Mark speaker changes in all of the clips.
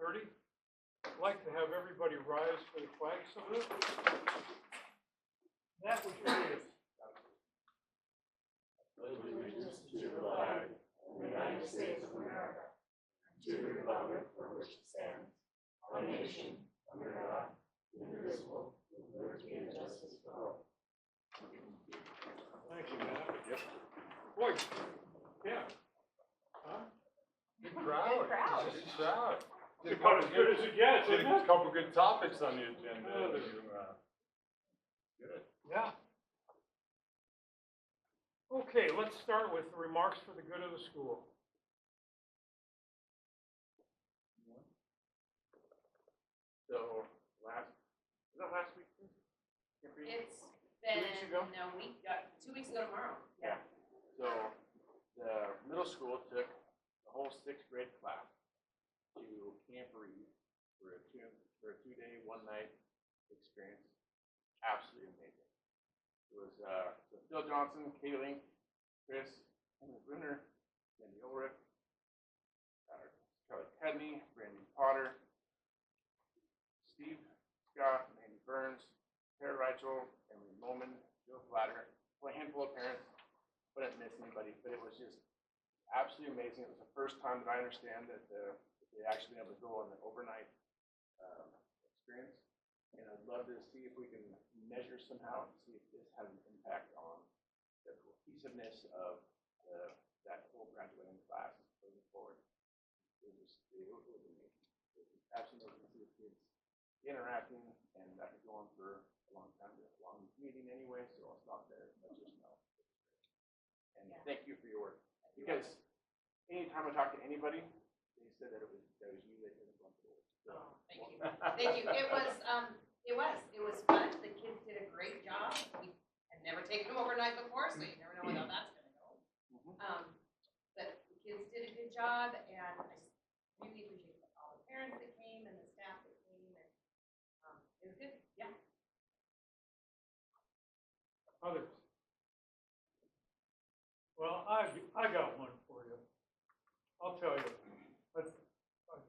Speaker 1: 5:30. I'd like to have everybody rise for the flag salute. That would be it.
Speaker 2: Allegiance to the flag of the United States of America, to the republic for which it stands, one nation, under God, indivisible, with liberty and justice for all.
Speaker 1: Thank you, Matt. Yep. Boy, yeah. Huh?
Speaker 3: Good crowd.
Speaker 4: Good crowd.
Speaker 3: Good crowd.
Speaker 1: It's about as good as it gets,
Speaker 3: Did
Speaker 1: isn't
Speaker 3: a
Speaker 1: it?
Speaker 3: couple good topics on the agenda.
Speaker 1: Yeah.
Speaker 3: Good.
Speaker 1: Yeah. Okay, let's start with the remarks for the good of the school.
Speaker 5: So was that last week?
Speaker 4: It's been,
Speaker 5: weeks ago?
Speaker 4: no, 2 weeks ago tomorrow.
Speaker 5: Yeah. So the middle school took the whole 6th grade class to Camp Reed for a 2-day, 1-night experience. Absolutely amazing. It was so Phil Johnson, Kaylee, Chris, Henry Brunner, Cindy Ulrich, Charlie Cudney, Brandon Potter, Steve Scott, Mandy Burns, Tara Reichel, Emily Moman, Joe Flatter, a handful of parents. Wouldn't miss anybody, but it was just absolutely amazing. It was the first time that I understand that they actually been able to go on an overnight experience. And I'd love to see if we can measure somehow and see if this has an impact on the cohesiveness of that whole graduating class moving forward. It was amazing. It was absolutely amazing to see the kids interacting, and I could go on for a long time. It's a long meeting anyway, so I'll stop there. That's just no. And thank you for your work, because anytime I talk to anybody, they said that it was you that did it. So,
Speaker 4: Thank you. Thank you. It was fun. The kids did a great job. We had never taken them overnight before, so you never know how that's gonna go. But the kids did a good job, and I really appreciate all the parents that came and the staff that came, and it was good. Yeah.
Speaker 1: Others? Well, I got one for you. I'll tell you. I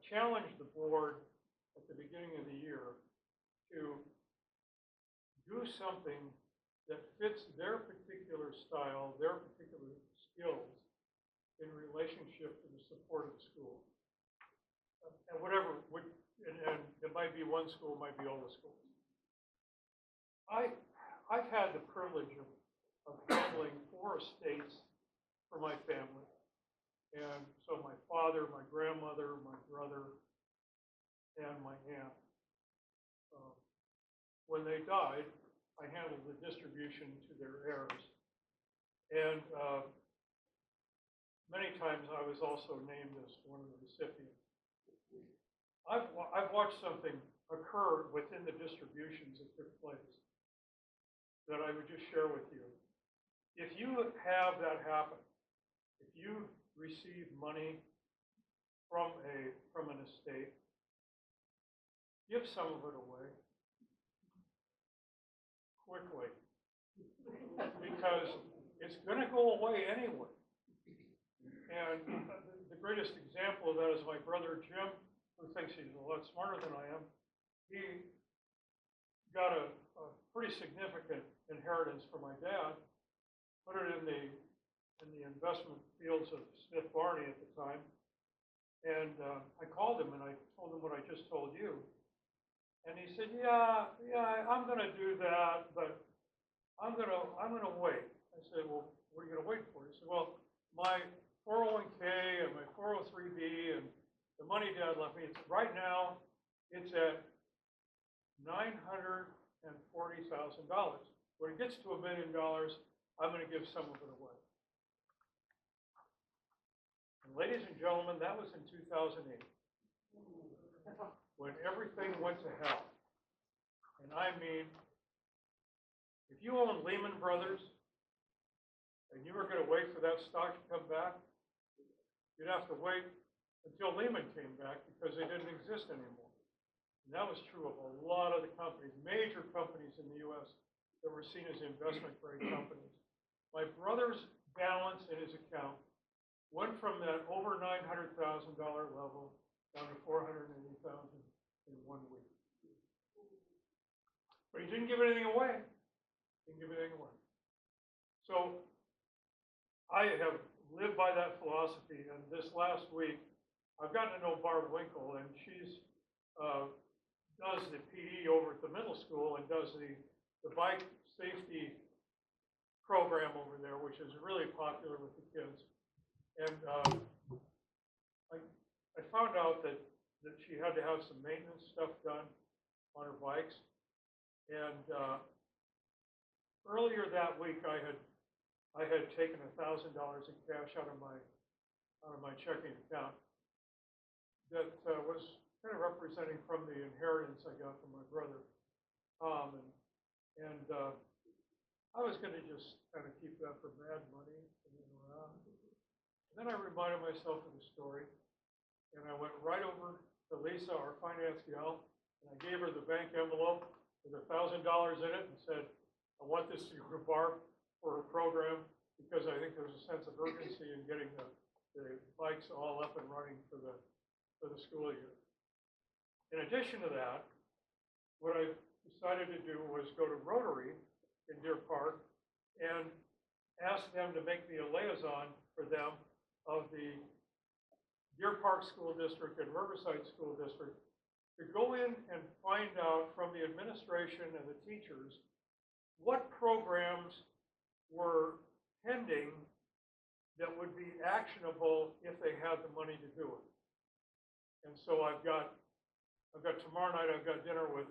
Speaker 1: challenged the board at the beginning of the year to do something that fits their particular style, their particular skills in relationship to the support of the school. And whatever, and it might be one school, it might be all the schools. I've had the privilege of handling 4 estates for my family. And so my father, my grandmother, my brother, and my aunt. When they died, I handled the distribution to their heirs. And many times I was also named as one of the recipients. I've watched something occur within the distributions that took place that I would just share with you. If you have that happen, if you receive money from an estate, give some of it away quickly, because it's going to go away anyway. And the greatest example of that is my brother Jim, who thinks he's a lot smarter than I am. He got a pretty significant inheritance from my dad, put it in the investment fields of Smith Barney at the time, and I called him and I told him what I just told you, and he said, yeah, I'm going to do that, but I'm going to wait. I said, well, what are you going to wait for? He said, well, my 401k and my 403b and the money Dad left me, right now it's at $940,000. When it gets to $1 million, I'm going to give some of it away. And ladies and gentlemen, that was in 2008, when everything went to hell. And I mean, if you own Lehman Brothers and you were going to wait for that stock to come back, you'd have to wait until Lehman came back, because they didn't exist anymore. And that was true of a lot of the companies, major companies in the U.S. that were seen as investment-grade companies. My brother's balance in his account went from that over $900,000 level down to $450,000. $480,000 in 1 week. But he didn't give anything away. Didn't give anything away. So I have lived by that philosophy, and this last week, I've gotten to know Barb Winkle, and she's does the PE over at the middle school and does the bike safety program over there, which is really popular with the kids. And I found out that she had to have some maintenance stuff done on her bikes. And earlier that week, I had taken $1,000 in cash out of my checking account that was kind of representing from the inheritance I got from my brother Tom, and I was going to just kind of keep that for bad money and then around. And then I reminded myself of the story, and I went right over to Lisa, our finance gal, and I gave her the bank envelope with $1,000 in it and said, I want this to go to Barb for her program because I think there's a sense of urgency in getting the bikes all up and running for the school year. In addition to that, what I decided to do was go to Rotary in Deer Park and ask them to make me a liaison for them of the Deer Park School District and Riverside School District to go in and find out from the administration and the teachers what programs were pending that would be actionable if they had the money to do it. And so I've got tomorrow night, I've got dinner with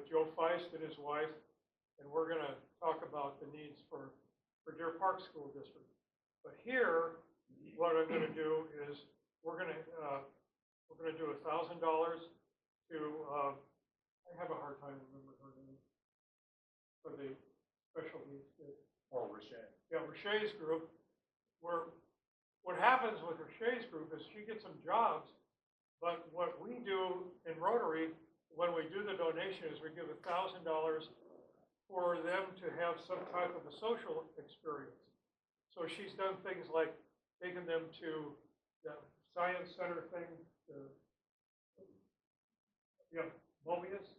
Speaker 1: Joe Feist and his wife, and we're going to talk about the needs for Deer Park School District. But here, what I'm going to do is we're going to do $1,000 to I have a hard time remembering her name for the special needs kid.
Speaker 3: Oh, Rochelle.
Speaker 1: Yeah, Richet's group. What happens with Richet's group is she gets some jobs. But what we do in Rotary, when we do the donation, is we give $1,000 for them to have some type of a social experience. So she's done things like taking them to the science center thing, Mobius?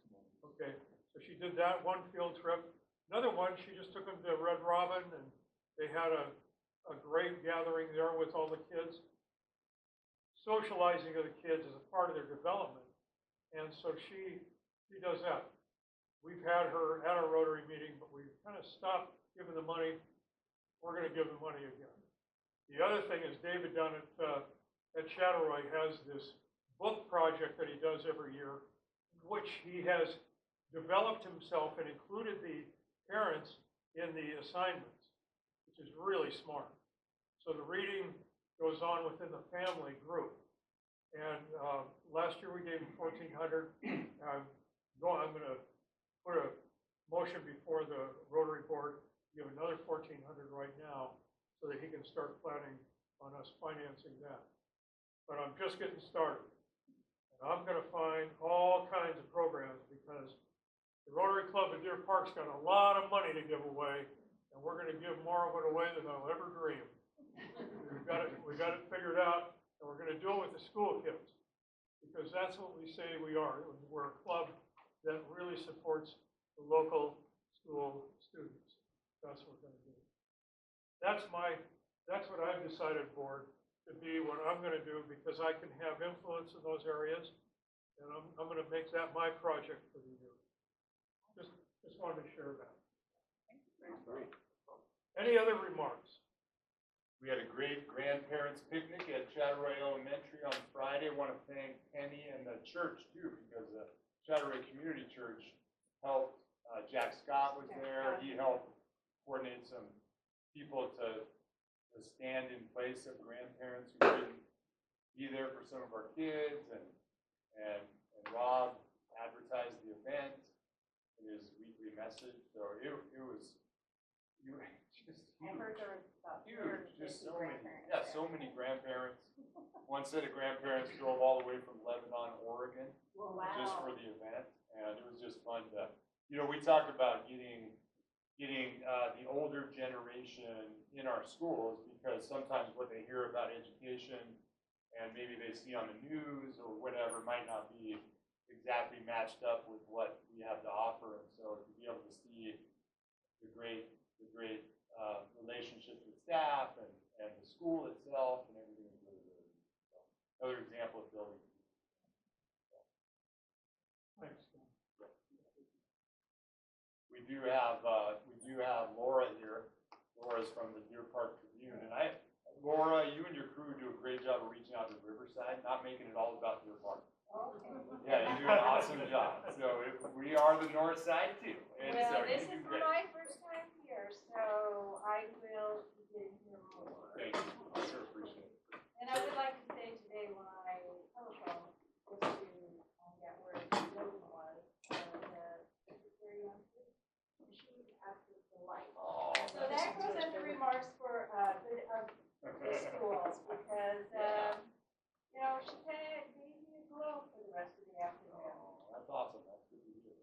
Speaker 1: Okay, so she did that one field trip. Another one, she just took them to Red Robin, and they had a great gathering there with all the kids. Socializing of the kids is a part of their development, and so she does that. We've had her at our Rotary meeting, but we've kind of stopped giving the money. We're going to give the money again. The other thing is David down at Chattaroy has this book project that he does every year, which he has developed himself and included the parents in the assignments, which is really smart. So the reading goes on within the family group. And last year we gave him $1,400. I'm going to put a motion before the Rotary Board, give another $1,400 right now so that he can start planning on us financing that. But I'm just getting started. And I'm going to find all kinds of programs because the Rotary Club at Deer Park's got a lot of money to give away, and we're going to give more of it away than I'll ever dream. We've got it figured out, and we're going to do it with the school kids, because that's what we say we are. We're a club that really supports the local school students. That's what we're going to do. That's what I've decided, board, to be what I'm going to do, because I can have influence in those areas, and I'm going to make that my project for the year. Just wanted to share that. Any other remarks?
Speaker 3: We had a great grandparents picnic at Chattaroy Elementary on Friday. I want to thank Penny and the church too, because the Chattaroy Community Church helped. Jack Scott was there. He helped coordinate some people to stand in place of grandparents who couldn't be there for some of our kids, and Rob advertised the event in his weekly message. So it was just huge. Huge, just so many grandparents. One set of grandparents drove all the way from Lebanon, Oregon, just for the event, and it was just fun to, we talked about getting the older generation in our schools, because sometimes what they hear about education and maybe they see on the news or whatever whatever might not be exactly matched up with what we have to offer. And so to be able to see the great relationships with staff and the school itself and everything is really, really neat. So another example of building.
Speaker 1: Thanks.
Speaker 3: We do have Laura here. Laura's from the Deer Park Tribune, and Laura, you and your crew do a great job of reaching out to Riverside, not making it all about Deer Park. Yeah, you do an awesome job. So we are the north side too, and so
Speaker 2: Well,
Speaker 3: you
Speaker 2: this
Speaker 3: do
Speaker 2: is
Speaker 3: great.
Speaker 2: my first time here, so I will be here more.
Speaker 3: Thank you. I sure appreciate it.
Speaker 2: And I would like to say today when I telephoned, was to get where the building was, the secretary answered, and she was absolutely delighted.
Speaker 3: Oh,
Speaker 2: So that goes under remarks for, the schools, because, you know, she kind of gave me a glow for the rest of the afternoon.
Speaker 3: that's awesome. That's good to hear.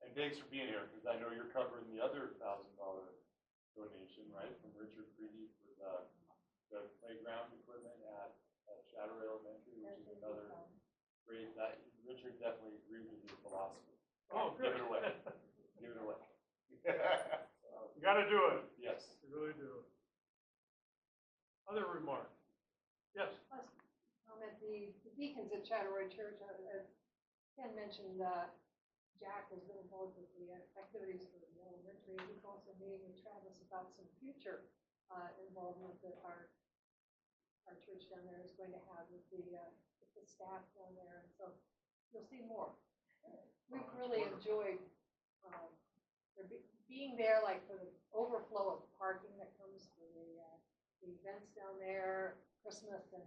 Speaker 3: And thanks for being here, because I know you're covering the other $1,000 donation, right, from Richard Creedy for the playground equipment at Chatteray Elementary, which is another great, Richard definitely agrees with your philosophy.
Speaker 1: Oh,
Speaker 3: Give
Speaker 1: good.
Speaker 3: it away. Give it away.
Speaker 1: You gotta do it.
Speaker 3: Yes.
Speaker 1: You really do. Other remarks? Yes.
Speaker 6: The deacons at Chatteray Church, as Ken mentioned, Jack has been involved with the activities for the elementary. He's also meeting with Travis about some future involvement that our church down there is going to have with the staff down there. And so you'll see more. We've really enjoyed being there, like for the overflow of parking that comes for the events down there, Christmas and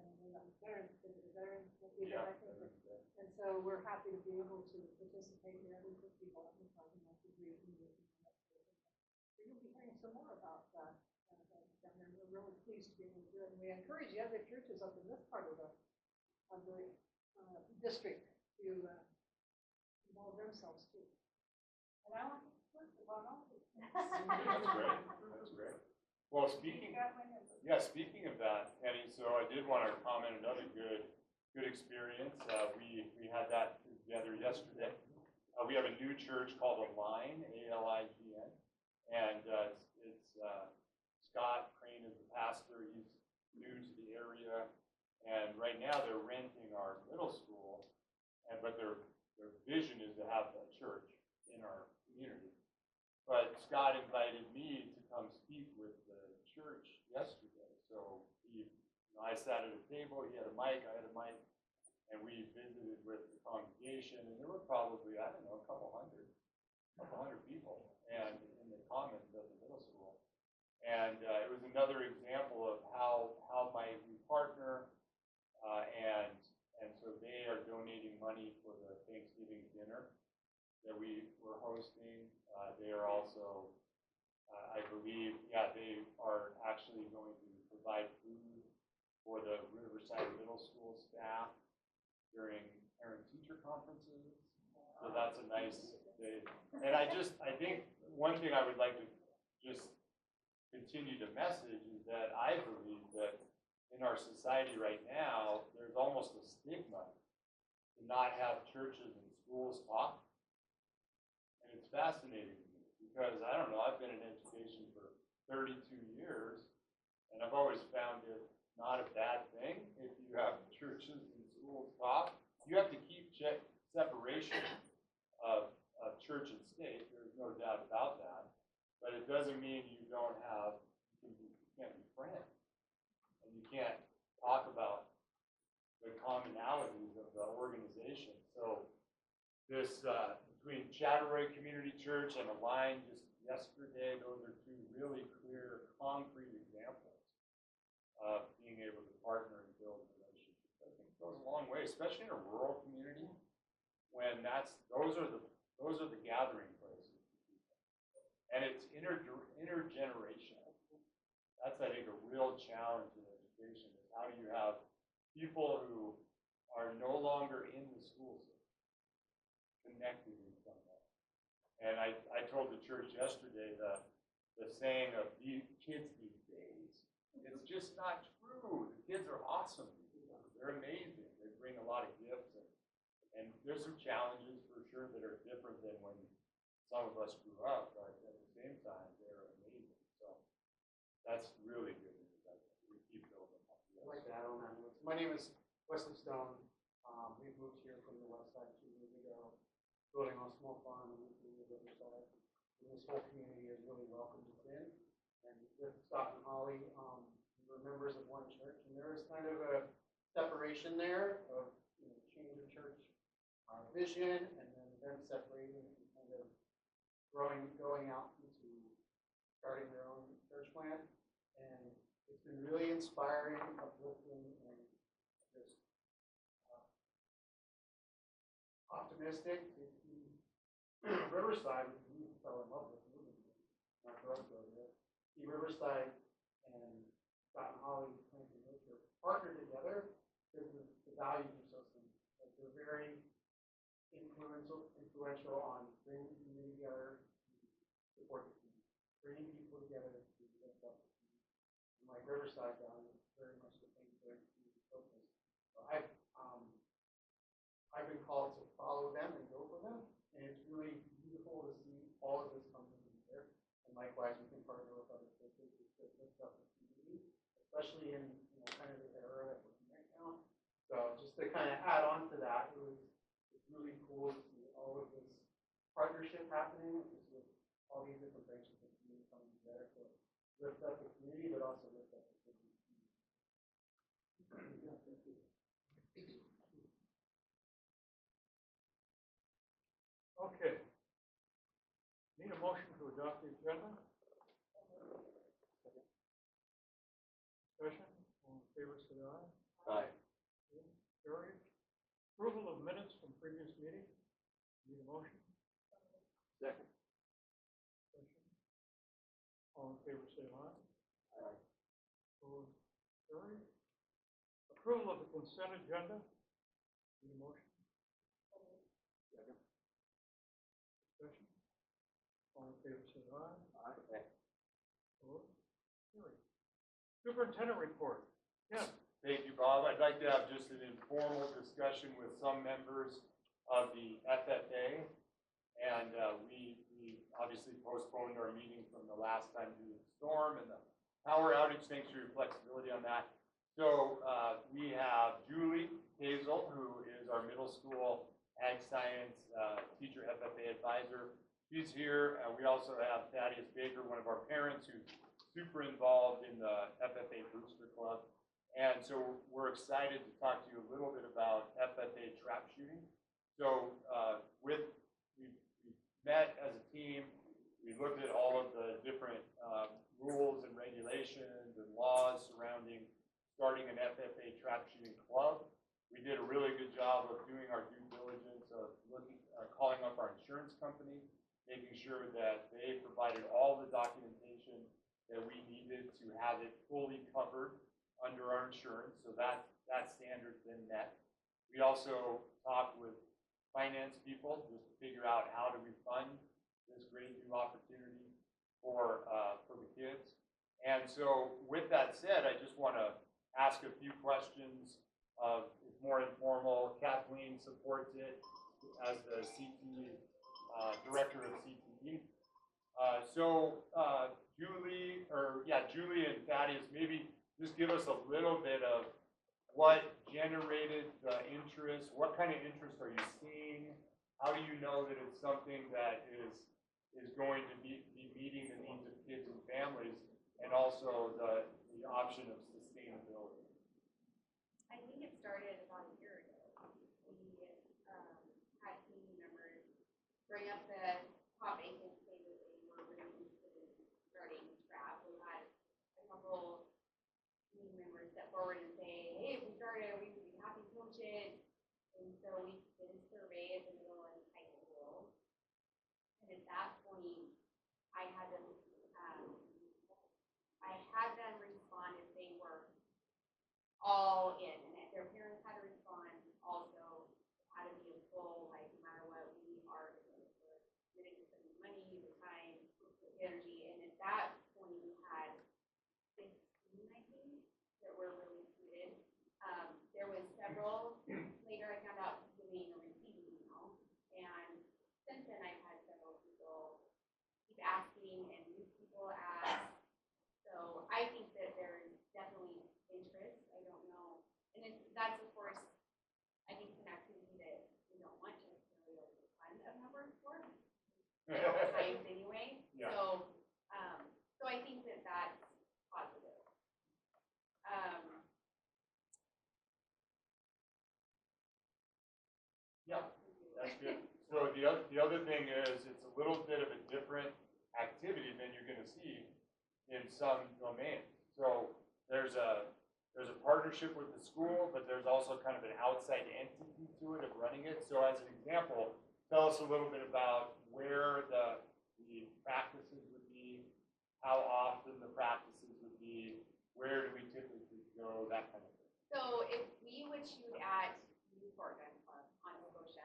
Speaker 6: Veterans event, I think. And so we're happy to be able to participate here. We put people up in front of us, you'll be hearing some more about that down there. We're really pleased to be able to do it. And we encourage the other churches up in this part of the district to involve themselves too.
Speaker 2: And I want to put the one on.
Speaker 3: That's great. That's great. Well, speaking of that, Penny, so I did want to comment another good experience. We had that together yesterday. We have a new church called Align, A-L-I-G-N, and it's Scott Crane is the pastor. He's new to the area, and right now they're renting our middle school, but their vision is to have a church in our community. But Scott invited me to come speak with the church yesterday. So I sat at a table, he had a mic, I had a mic, and we visited with the congregation, and there were probably, I don't know, a couple hundred people and in the commons of the middle school. And it was another example of how might we partner, and so they are donating money for the Thanksgiving dinner that we were hosting. They are also, I believe, they are actually going to provide food for the Riverside Middle School staff during parent-teacher conferences. So that's a nice day. And I think one thing I would like to just continue to message is that I believe that in our society right now, there's almost a stigma to not have churches and schools talk. And it's fascinating to me because, I don't know, I've been in education for 32 years, and I've always found it not a bad thing if you have churches and schools talk. You have to keep separation of church and state. There's no doubt about that. But it doesn't mean you can't be friends. And you can't talk about the commonalities of the organization. So this, between Chatteray Community Church and Align just yesterday, those are two really clear, concrete examples of being able to partner and build relationships. I think it goes a long way, especially in a rural community, when those are the gathering places. And it's intergenerational. That's, I think, a real challenge in education, is how do you have people who are no longer in the school system connected in some way. And I told the church yesterday the saying of the kids these days, it's just not true. The kids are awesome. They're amazing. And there's some challenges for sure that are different than when some of us grew up, but at the same time, they're amazing. So that's really good news. I think we keep building up.
Speaker 7: I'd like to add on that note. My name is Wesley Stone. We've moved here from the west side 2 years ago, building on a small farm in the Riverside. And this whole community has really welcomed us in. And with Scott and Holly, we were members of one church, and there was kind of a separation there of change of church vision, and then them separating and kind of going out into starting their own church plant. And it's been really inspiring, uplifting, and just optimistic. Riverside, we fell in love with moving here. Not for us to go there. See Riverside and Scott and Holly Planting Nature partnered together because the values are so similar. Like they're very influential on bringing the community together, to support the community, bringing people together to lift up the community. And like Riverside values, very much the same thing, community focus. So I've been called to follow them and go for them, and it's really beautiful to see all of this come together. And likewise, we can partner with other churches to lift up the community, especially in kind of the era that we're in right now. So just to kind of add on to that, it's really cool to see all of this partnership happening with all these different branches of the community coming together to lift up the community, but also lift up the community.
Speaker 1: Okay. Need a motion to adopt the agenda? Discussion, all in favor, say aye.
Speaker 3: Aye.
Speaker 1: Carried. Approval of minutes from previous meeting. Need a motion?
Speaker 3: Second.
Speaker 1: Discussion, all in favor, say aye.
Speaker 3: Aye.
Speaker 1: Opposed, carried. Approval of the consent agenda. Need a motion?
Speaker 3: Second.
Speaker 1: Discussion, all in favor, say aye.
Speaker 3: Aye.
Speaker 1: Opposed, carried. Superintendent report. Yes.
Speaker 3: Thank you, Bob. I'd like to have just an informal discussion with some members of the FFA. And we obviously postponed our meeting from the last time due to the storm and the power outage. Thanks for your flexibility on that. So we have Julie Hazel, who is our middle school ag science teacher FFA advisor. She's here. We also have Thaddeus Baker, one of our parents, who's super involved in the FFA Booster Club. And so we're excited to talk to you a little bit about FFA trap shooting. So we met as a team, we looked at all of the different rules and regulations and laws surrounding starting an FFA trap shooting club. We did a really good job of doing our due diligence of calling up our insurance company, making sure that they provided all the documentation that we needed to have it fully covered under our insurance, so that standard's been met. We also talked with finance people just to figure out how do we fund this great new opportunity for the kids. And so with that said, I just want to ask a few questions. It's more informal. Kathleen supports it as the CTE, director of CTE. Julie and Thaddeus, maybe just give us a little bit of what generated the interest. What kind of interest are you seeing? How do you know that it's something that is going to be meeting the needs of kids and families, and also the option of sustainability?
Speaker 8: I think it started about a year ago. We had community members bring up the topic and say that they were really interested in starting trap. We had a couple community members step forward and say, hey, if we started, we would be happy to coach it. And so we did a survey at the middle and high school. And at that point, I had them respond if they were all in, and if their parents had to respond also, it had to be a full, like, no matter what, we are committed to spending money, the time, the energy, and at that point, we had 15, I think, that were really committed. There was several, later I found out, giving a repeat at all times anyway.
Speaker 3: Yeah.
Speaker 8: So I think that that's positive.
Speaker 3: Yeah, that's good. So the other thing is, it's a little bit of a different activity than you're gonna see in some domains. So there's a partnership with the school, but there's also kind of an outside entity to it of running it. So as an example, tell us a little bit about where the practices would be, how often the practices would be, where do we typically go, that kind of thing.
Speaker 8: So if we would shoot at Newport Gun Club on Scotia,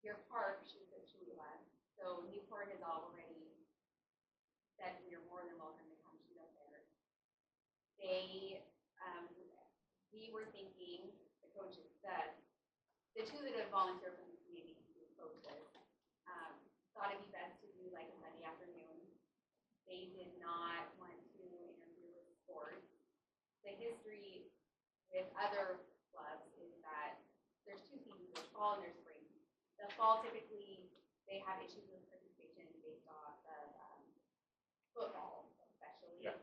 Speaker 8: your park shoots at Cholula. So Newport has already said you're more than welcome to come shoot up there. We were thinking, the coaches, the two that have volunteered from the community to be coaches, thought it'd be best to do like a Sunday afternoon. They did not want to interfere with sports. The history with other clubs is that there's two seasons, there's fall and there's spring. The fall typically, they have issues with participation based off of football especially.
Speaker 3: Yeah.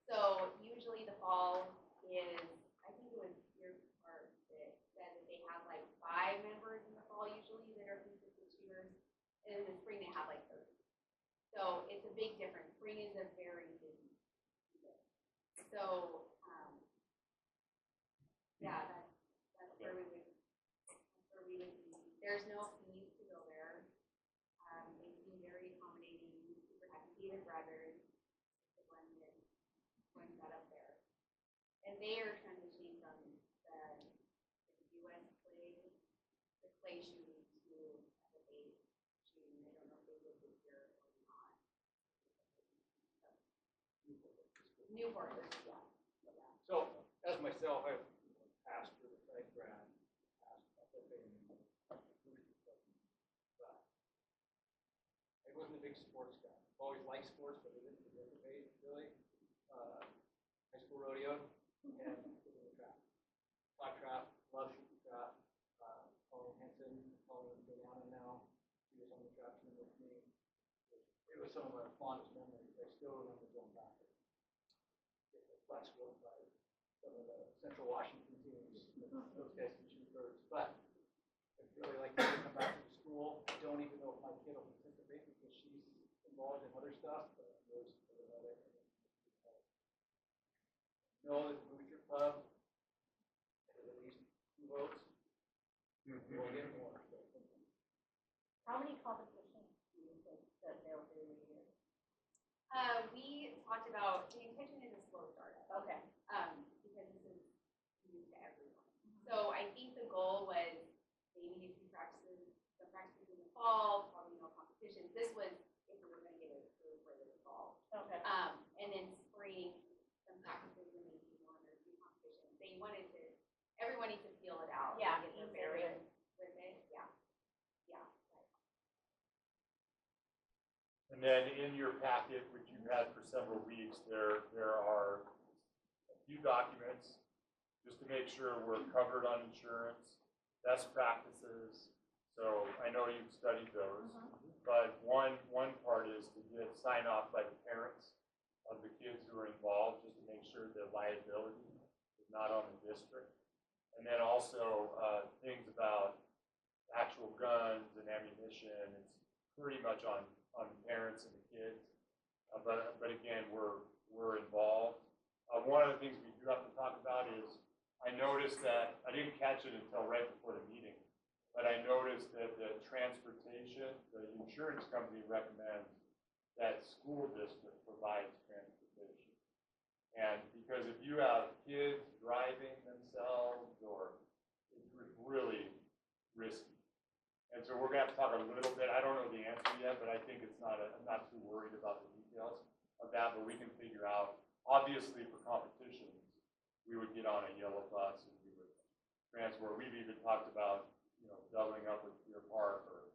Speaker 8: So usually the fall is, I think it was your part that said that they have like 5 members in the fall usually that are consistent shooters. And in the spring they have like 30. So it's a big difference. Spring is a very busy season. So, yeah, that's where we would be. There's no fees to go there. They seem very accommodating, super happy. David Brothers, the one that runs that up there. And they are transitioning from the US clay shooting to the base shooting. I don't know if they did this year or not. Newport, yeah.
Speaker 7: So, as myself, I've passed through the site grad, I wasn't a big sports guy. I've always liked sports, but I didn't participate really. High school rodeo and trap. Caught trap, love shooting trap. Colin Henson, Colin Guyana now, he was on the trap team with me. It was some of my fondest memories. I still remember going back there. Get the flat scored by some of the Central Washington teams. Those guys can shoot birds. But I'd really like to come back to the school. I don't even know if my kid will participate because she's involved in other stuff, but there's another. Know that the Booster Club has at least 2 votes. We'll get more.
Speaker 2: How many competitions do you think that there will be a year?
Speaker 8: We talked about, the intention is a slow startup.
Speaker 2: Okay.
Speaker 8: Because this is new to everyone. So I think the goal was maybe a few practices, some practices in the fall, probably no competitions. This was if we were gonna get it through for this fall.
Speaker 2: Okay.
Speaker 8: And then spring, some practices and maybe 1 or 2 competitions. They wanted to, everyone needs to feel it out.
Speaker 2: Yeah,
Speaker 8: and get their
Speaker 2: easier
Speaker 8: bearings with it, yeah. Yeah.
Speaker 3: And then in your packet, which you've had for several weeks, there are a few documents just to make sure we're covered on insurance, best practices. So I know you've studied those, but one part is to get sign off by the parents of the kids who are involved, just to make sure the liability is not on the district. And then also things about actual guns and ammunition. It's pretty much on the parents and the kids. But again, we're involved. One of the things we do have to talk about is, I noticed that, I didn't catch it until right before the meeting, but I noticed that the transportation, the insurance company recommends that school district provides transportation. And because if you have kids driving themselves, or it's really risky. And so we're gonna have to talk a little bit, I don't know the answer yet, but I think it's not, I'm not too worried about the details of that, but we can figure out, obviously for competitions, we would get on a yellow bus and we would transfer. We've even talked about, doubling up with Deer Park or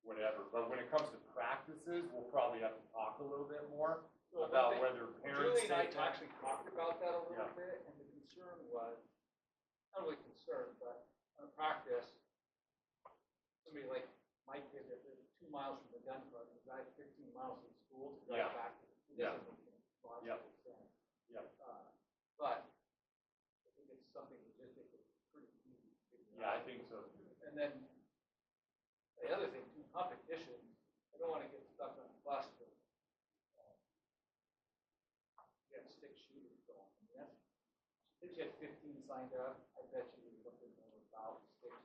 Speaker 3: whatever. But when it comes to practices, we'll probably have to talk a little bit more about whether parents.
Speaker 7: Julie and I actually talked about that a little
Speaker 3: Yeah.
Speaker 7: bit, and the concern was, not really concerned, but on practice, somebody like my kid, if there's miles from the gun club, you drive 15 miles to school to
Speaker 3: Yeah.
Speaker 7: drive back.
Speaker 3: Yeah.
Speaker 7: Logical
Speaker 3: Yep.
Speaker 7: sense.
Speaker 3: Yep.
Speaker 7: But I think it's something logistically pretty easy to figure
Speaker 3: Yeah, I
Speaker 7: out.
Speaker 3: think so too.
Speaker 7: And then the other thing too, competition, I don't want to get stuck on the bus, but you have stick shooters going. I mean, that's, if you had 15 signed up, I bet you there's something more about sticks.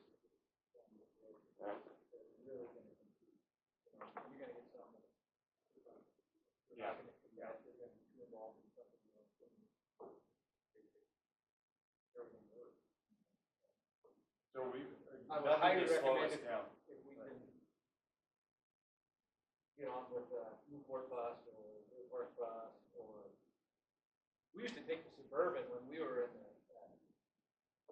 Speaker 7: They're really going to compete. You know, you're going to get something. They're
Speaker 3: Yeah.
Speaker 7: not going to compete. They're going to be too involved in something else. Everything works.
Speaker 3: So we,
Speaker 7: I would
Speaker 3: nothing
Speaker 7: highly
Speaker 3: to slow
Speaker 7: recommend
Speaker 3: us
Speaker 7: it.
Speaker 3: down.
Speaker 7: If we can get on with a Newport bus or Newport bus, or, we used to take the Suburban when we were in the,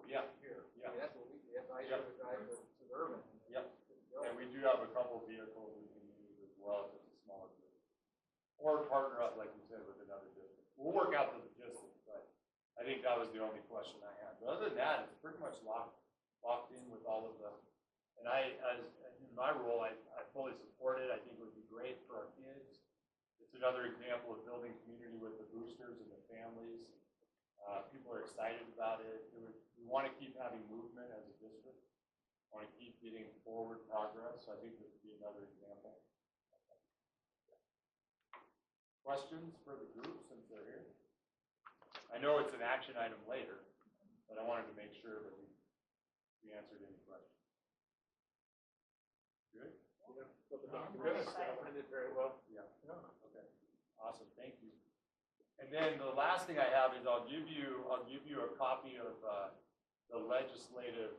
Speaker 3: Yeah,
Speaker 7: here.
Speaker 3: Yeah.
Speaker 7: I mean, that's what we did, I used
Speaker 3: Yep.
Speaker 7: to drive the Suburban.
Speaker 3: Yep.
Speaker 7: Go.
Speaker 3: and we do have a couple vehicles we can use as well if it's a smaller group. Or partner up, like you said, with another district. We'll work out the logistics, but I think that was the only question I had. But other than that, it's pretty much locked in with all of the, and as in my role, I fully support it. I think it would be great for our kids. It's another example of building community with the boosters and the families. People are excited about it. We want to keep having movement as a district. Want to keep getting forward progress. So I think this would be another example. Questions for the group since they're here? I know it's an action item later, but I wanted to make sure that we answered any questions. Good?
Speaker 5: I did very well.
Speaker 3: Yeah. Okay. Awesome. Thank you. And then the last thing I have is I'll give you a copy of the legislative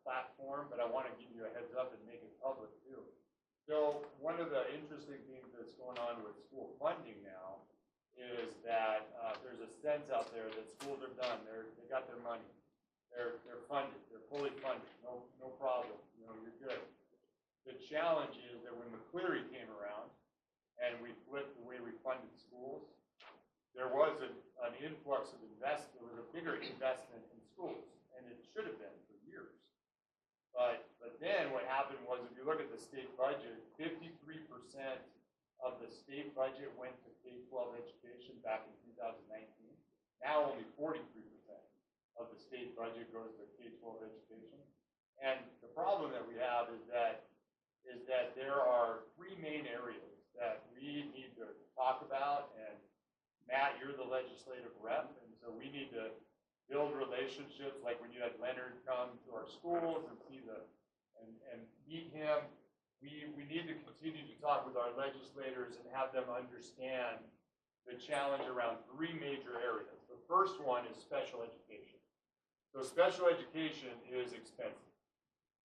Speaker 3: platform, but I want to give you a heads up and make it public too. So one of the interesting things that's going on with school funding now is that there's a sense out there that schools are done. They got their money. They're funded. They're fully funded. No problem. You know, you're good. The challenge is that when McCleary came around and we flipped the way we funded schools, there was an influx of investment. There was a bigger investment in schools, and it should have been for years. But then what happened was, if you look at the state budget, 53% of the state budget went to K-12 education back in 2019. Now only 43% of the state budget goes to K-12 education. And the problem that we have is that there are three main areas that we need to talk about. And Matt, you're the legislative rep, and so we need to build relationships, like when you had Leonard come to our schools and see and meet him. We need to continue to talk with our legislators and have them understand the challenge around three major areas. The first one is special education. So special education is expensive.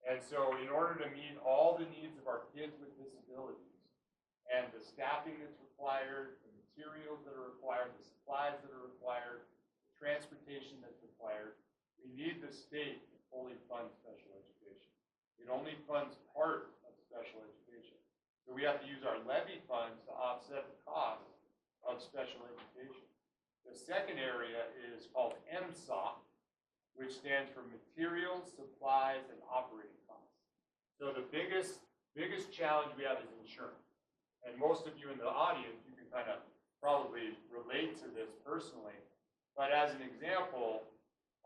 Speaker 3: And so in order to meet all the needs of our kids with disabilities and the staffing that's required, the materials that are required, the supplies that are required, the transportation that's required, we need the state to fully fund special education. It only funds part of special education. So we have to use our levy funds to offset the cost of special education. The second area is called MSOC, which stands for materials, supplies, and operating costs. So the biggest challenge we have is insurance. And most of you in the audience, you can kind of probably relate to this personally. But as an example,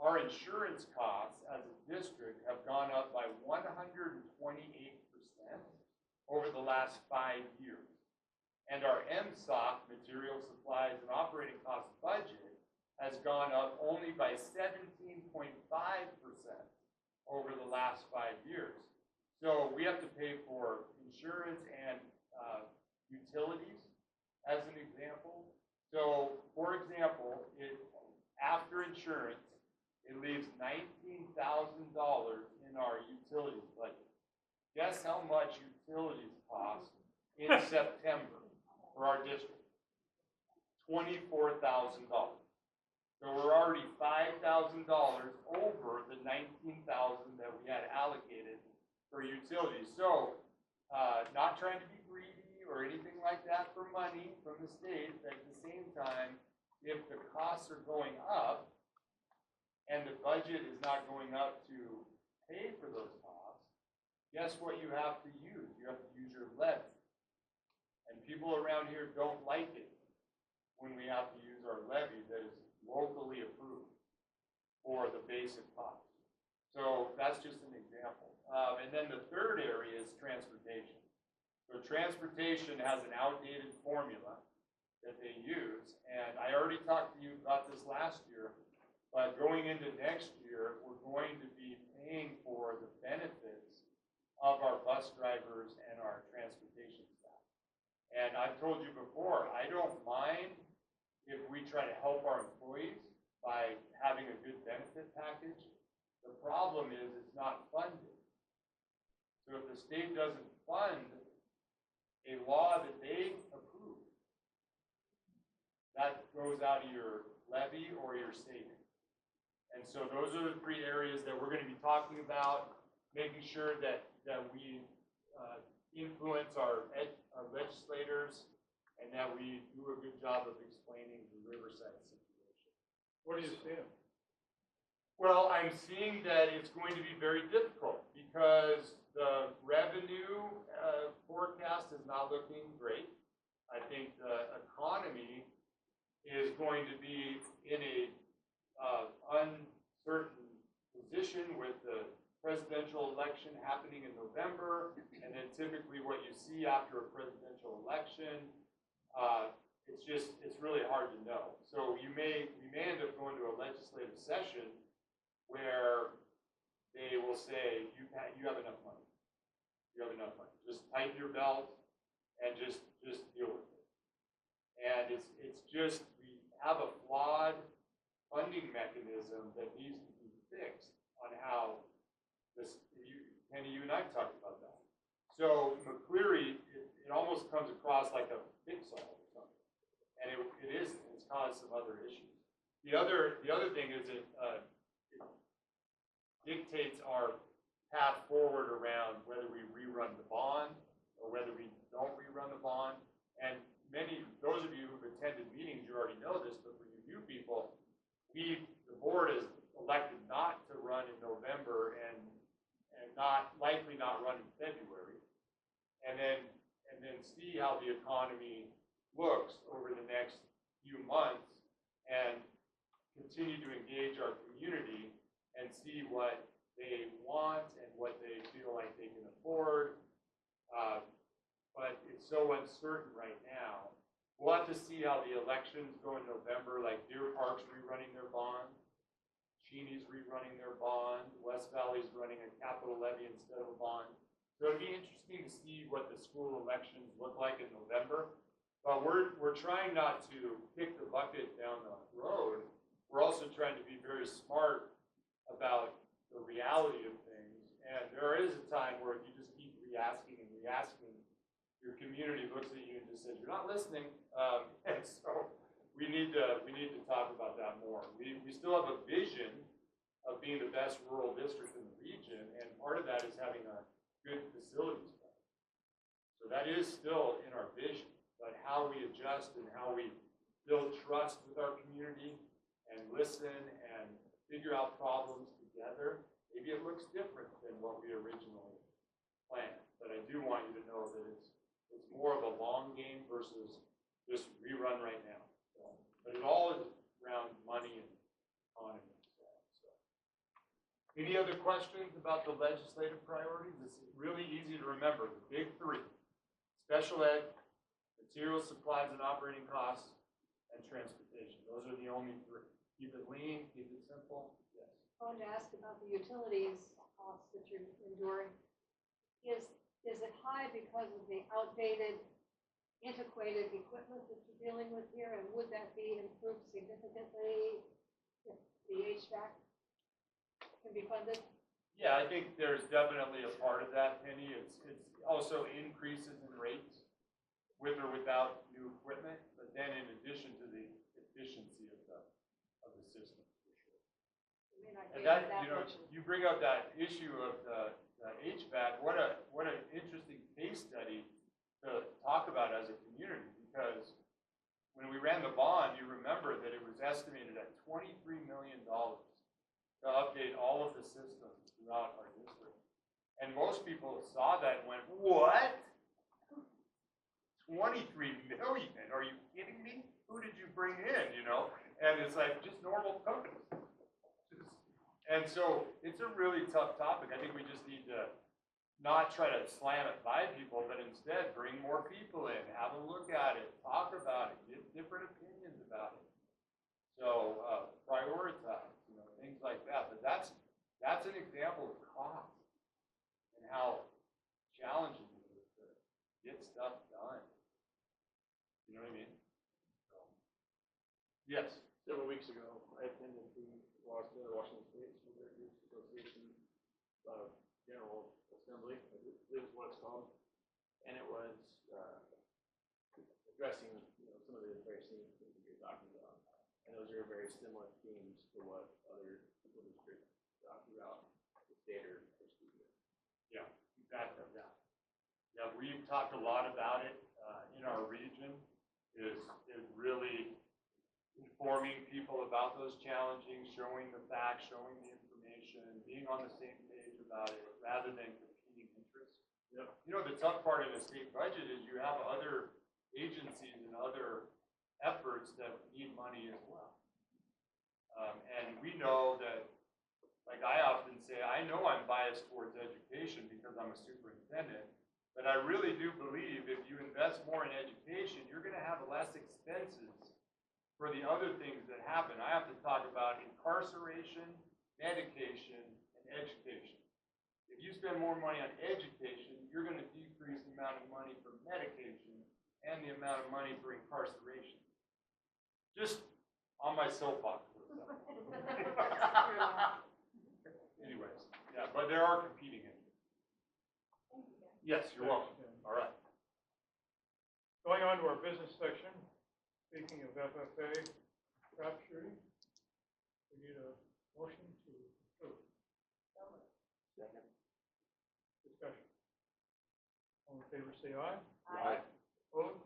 Speaker 3: our insurance costs as a district have gone up by 128% over the last 5 years. And our MSOC, materials, supplies, and operating costs budget, has gone up only by 17.5% over the last 5 years. So we have to pay for insurance and utilities, as an example. So, for example, after insurance, it leaves $19,000 in our utilities budget. Guess how much utilities cost in September for our district? $24,000. So we're already $5,000 over the $19,000 that we had allocated for utilities. So, not trying to be greedy or anything like that for money from the state, but at the same time, if the costs are going up and the budget is not going up to pay for those costs, guess what you have to use? You have to use your levy. And people around here don't like it when we have to use our levy that is locally approved for the basic cost. So that's just an example. And then the third area is transportation. So transportation has an outdated formula that they use, and I already talked to you about this last year, but going into next year, we're going to be paying for the benefits of our bus drivers and our transportation staff. And I've told you before, I don't mind if we try to help our employees by having a good benefit package. The problem is it's not funded. So if the state doesn't fund a law that they approve, that goes out of your levy or your savings. And so those are the three areas that we're going to be talking about, making sure that we influence our legislators and that we do a good job of explaining the Riverside situation.
Speaker 1: What are you seeing?
Speaker 3: Well, I'm seeing that it's going to be very difficult because the revenue forecast is not looking great. I think the economy is going to be in a uncertain position with the presidential election happening in November, and then typically what you see after a presidential election, it's really hard to know. So we may end up going to a legislative session where they will say, you have enough money. You have enough money. Just tighten your belt and just deal with it. And it's just, we have a flawed funding mechanism that needs to be fixed on how this, Penny, you and I talked about that. So McCleary, it almost comes across like a fix-all or something. And it isn't. It's caused some other issues. The other thing is it dictates our path forward around whether we rerun the bond or whether we don't rerun the bond. And those of you who've attended meetings, you already know this, but for you new people, the board is elected not to run in November and likely not run in February, and then see how the economy looks over the next few months and continue to engage our community and see what they want and what they feel like they can afford. But it's so uncertain right now. We'll have to see how the elections go in November, like Deer Park's rerunning their bond, Cheney's rerunning their bond, West Valley's running a capital levy instead of a bond. So it'll be interesting to see what the school elections look like in November. But we're trying not to kick the bucket down the road. We're also trying to be very smart about the reality of things. And there is a time where if you just keep re-asking and re-asking, your community looks at you and just says, you're not listening. And so we need to talk about that more. We still have a vision of being the best rural district in the region, and part of that is having a good facilities plan. So that is still in our vision, but how we adjust and how we build trust with our community and listen and figure out problems together, maybe it looks different than what we originally planned. But I do want you to know that it's more of a long game versus just rerun right now. So, but it all is around money and economy. So. Any other questions about the legislative priorities? It's really easy to remember. The big three: special ed, materials, supplies, and operating costs, and transportation. Those are the only three. Keep it lean, keep it simple. Yes.
Speaker 6: I wanted to ask about the utilities costs that you're enduring. Is it high because of the outdated, antiquated equipment that you're dealing with here? And would that be improved significantly if the HVAC can be funded?
Speaker 3: Yeah, I think there's definitely a part of that, Penny. It's also increases in rates with or without new equipment, but then in addition to the efficiency of the system, for sure.
Speaker 6: I mean, I
Speaker 3: And
Speaker 6: gave
Speaker 3: that,
Speaker 6: that much.
Speaker 3: you bring up that issue of the HVAC. What an interesting case study to talk about as a community, because when we ran the bond, you remember that it was estimated at $23 million to update all of the systems throughout our district. And most people saw that and went, what? 23 million, are you kidding me? Who did you bring in, you know? And it's like, just normal companies. And so, it's a really tough topic. I think we just need to not try to slam it by people, but instead bring more people in, have a look at it, talk about it, get different opinions about it. So, prioritize, you know, things like that. But that's an example of cost and how challenging it is to get stuff done. You know what I mean? So, yes.
Speaker 5: Several weeks ago, I attended the Washington State School Districts Association General Assembly, I believe is what it's called, and it was addressing, you know, some of the very same things that you're talking about, and those are very similar themes to what other school districts throughout the state are speaking.
Speaker 3: Yeah, exactly, yeah. Yeah, we've talked a lot about it in our region, is really informing people about those challenges, showing the facts, showing the information, being on the same page about it, rather than competing interests.
Speaker 5: Yep.
Speaker 3: You know, the tough part in the state budget is you have other agencies and other efforts that need money as well. And we know that, like I often say, I know I'm biased towards education because I'm a superintendent, but I really do believe if you invest more in education, you're gonna have less expenses for the other things that happen. I have to talk about incarceration, medication, and education. If you spend more money on education, you're gonna decrease the amount of money for medication and the amount of money for incarceration. Just on my soapbox. Anyways, yeah, but there are competing interests. Yes, you're welcome. All right.
Speaker 1: Going on to our business section, speaking of FFA trap shooting, we need a motion to approve.
Speaker 5: Second.
Speaker 1: Discussion. All in favor, say aye.
Speaker 3: Aye.
Speaker 1: Opposed?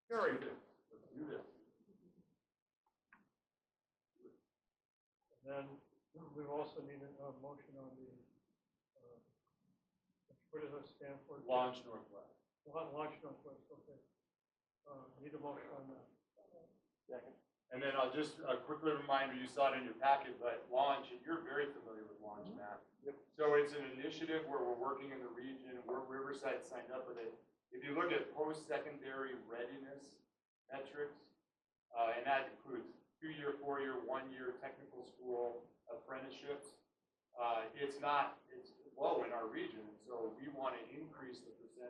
Speaker 1: Carried.
Speaker 3: Let's do this.
Speaker 1: And then we also need a motion on the, what does that stand for?
Speaker 3: Launch Northwest.
Speaker 1: Launch Northwest, okay. Need a motion on that.
Speaker 5: Second.
Speaker 3: And then I'll just, a quick little reminder, you saw it in your packet, but Launch, and you're very familiar with Launch, Matt.
Speaker 5: Yep.
Speaker 3: So it's an initiative where we're working in the region, where Riverside signed up with it. If you look at post-secondary readiness metrics, and that includes 2-year, 4-year, 1-year technical school apprenticeships, it's low in our region. So we want to increase the percentage